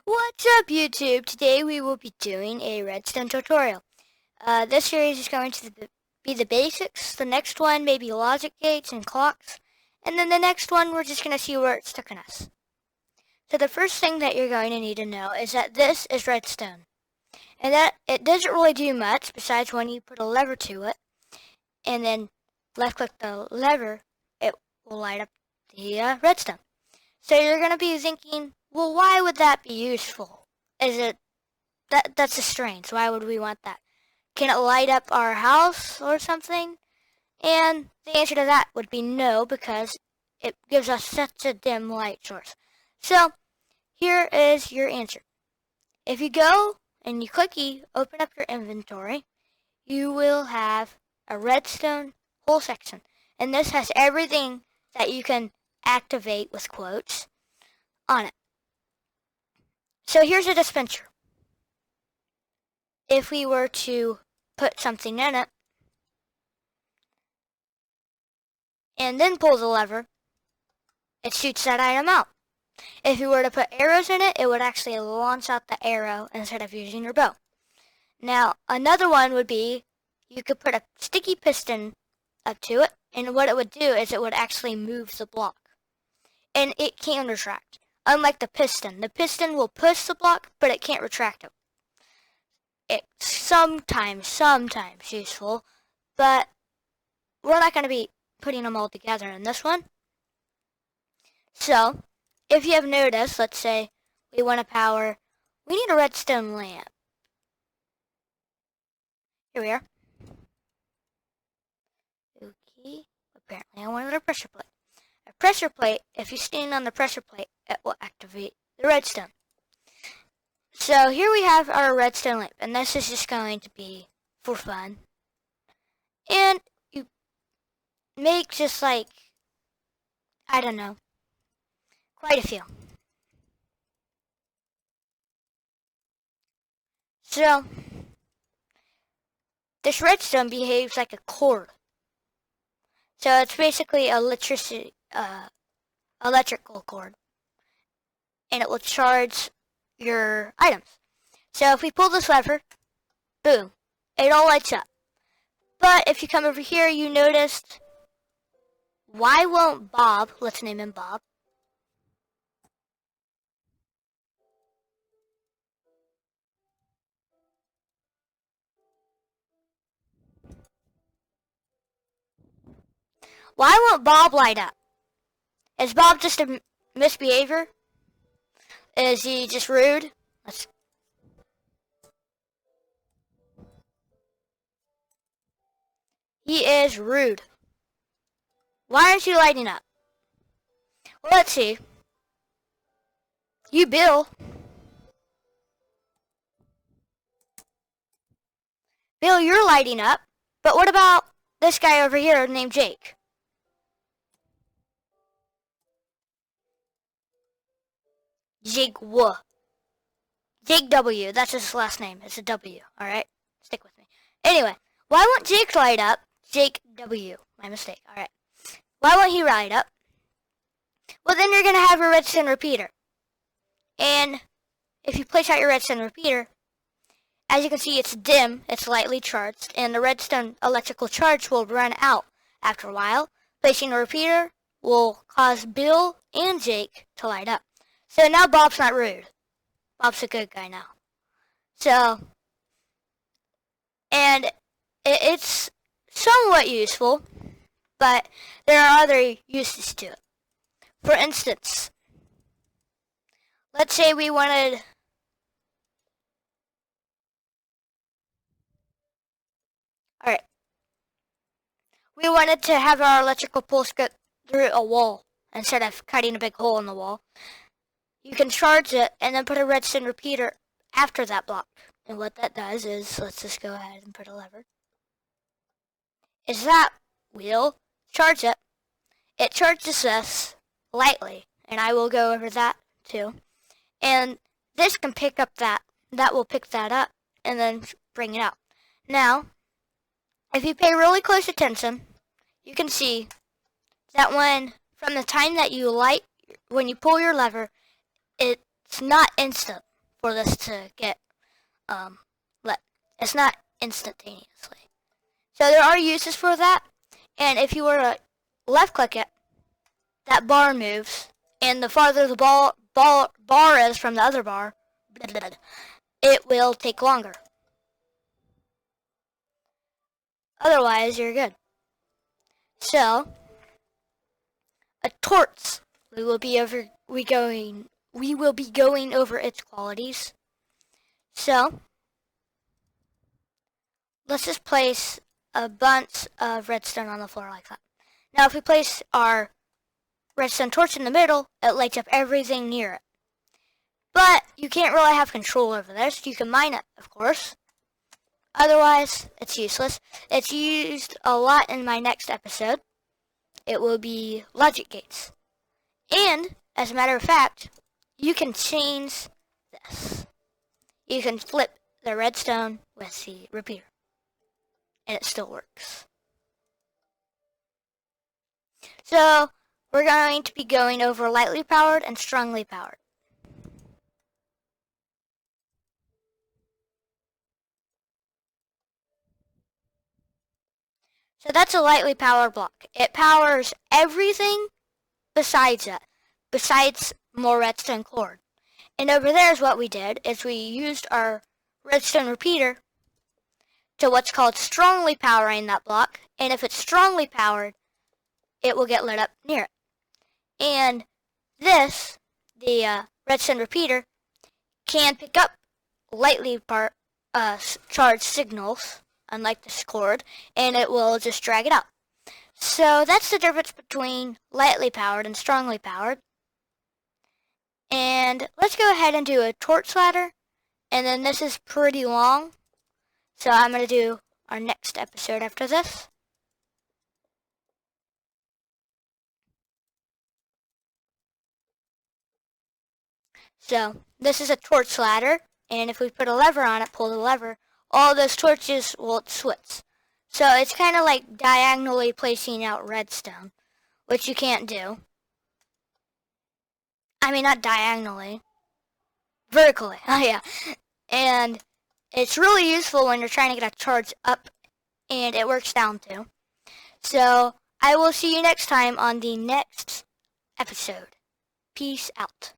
What's up, YouTube? Today we will be doing a redstone tutorial. This series is going to be the basics. The next one may be logic gates and clocks. And then the next one we're just going to see where it's taking us. So the first thing that you're going to need to know is that this is redstone. And that it doesn't really do much besides when you put a lever to it. And then left click the lever, it will light up the redstone. So you're going to be thinking, well, why would that be useful? Is it that's just strange. Why would we want that? Can it light up our house or something? And the answer to that would be no, because it gives us such a dim light source. So here is your answer. If you go and you open up your inventory, you will have a redstone whole section. And this has everything that you can activate with quotes on it. So here's a dispenser. If we were to put something in it and then pull the lever, it shoots that item out. If you were to put arrows in it, it would actually launch out the arrow instead of using your bow. Now, another one would be you could put a sticky piston up to it, and what it would do is it would actually move the block. And it can retract. Unlike the piston will push the block, but it can't retract it. It's sometimes useful, but we're not going to be putting them all together in this one. So, if you have noticed, let's say we want to power, we need a redstone lamp. Here we are. Okay, apparently I wanted a pressure plate. A pressure plate, if you stand on the pressure plate, it will activate the redstone. So here we have our redstone lamp, and this is just going to be for fun. And you make just like, I don't know, quite a few. So this redstone behaves like a cord. So it's basically electrical cord, and it will charge your items. So if we pull this lever, boom, it all lights up. But if you come over here, you noticed, why won't Bob, let's name him Bob, why won't Bob light up? Is Bob just a misbehavior? Is he just rude? He is rude. Why aren't you lighting up? Well, let's see. You, Bill. Bill, you're lighting up. But what about this guy over here named Jake? Jake W. Jake W. That's his last name. It's a W. Alright? Stick with me. Anyway, why won't Jake light up? Jake W. My mistake. Alright. Why won't he light up? Well, then you're going to have a redstone repeater. And if you place out your redstone repeater, as you can see, it's dim, it's lightly charged, and the redstone electrical charge will run out after a while. Placing a repeater will cause Bill and Jake to light up. So now Bob's not rude. Bob's a good guy now. So, and it's somewhat useful, but there are other uses to it. For instance, let's say we wanted to have our electrical pulse go through a wall instead of cutting a big hole in the wall. You can charge it and then put a redstone repeater after that block. And what that does is, let's just go ahead and put a lever, is that will charge it. It charges this lightly, and I will go over that too. And this can pick up that will pick that up and then bring it out. Now, if you pay really close attention, you can see that from the time that when you pull your lever, it's not instant. for this to get lit. It's not instantaneously. So there are uses for that, and if you were to left click it, that bar moves, and the farther the bar is from the other bar, it will take longer. Otherwise, you're good. So, a torch. We will be going over its qualities. So, let's just place a bunch of redstone on the floor like that. Now, if we place our redstone torch in the middle, it lights up everything near it. But you can't really have control over this. You can mine it, of course. Otherwise, it's useless. It's used a lot in my next episode. It will be logic gates. And, as a matter of fact, you can change this. You can flip the redstone with the repeater. And it still works. So, we're going to be going over lightly powered and strongly powered. So that's a lightly powered block. It powers everything besides it, besides more redstone cord. And over there is what we did, is we used our redstone repeater to what's called strongly powering that block. And if it's strongly powered, it will get lit up near it. And this, the redstone repeater, can pick up lightly charged signals, unlike this cord, and it will just drag it out. So that's the difference between lightly powered and strongly powered. And let's go ahead and do a torch ladder. And then this is pretty long, so I'm going to do our next episode after this. So this is a torch ladder, and if we put a lever on it, pull the lever, all those torches will switch. So it's kind of like diagonally placing out redstone, which you can't do. I mean, not diagonally. Vertically. Oh, yeah. And it's really useful when you're trying to get a charge up, and it works down too. So I will see you next time on the next episode. Peace out.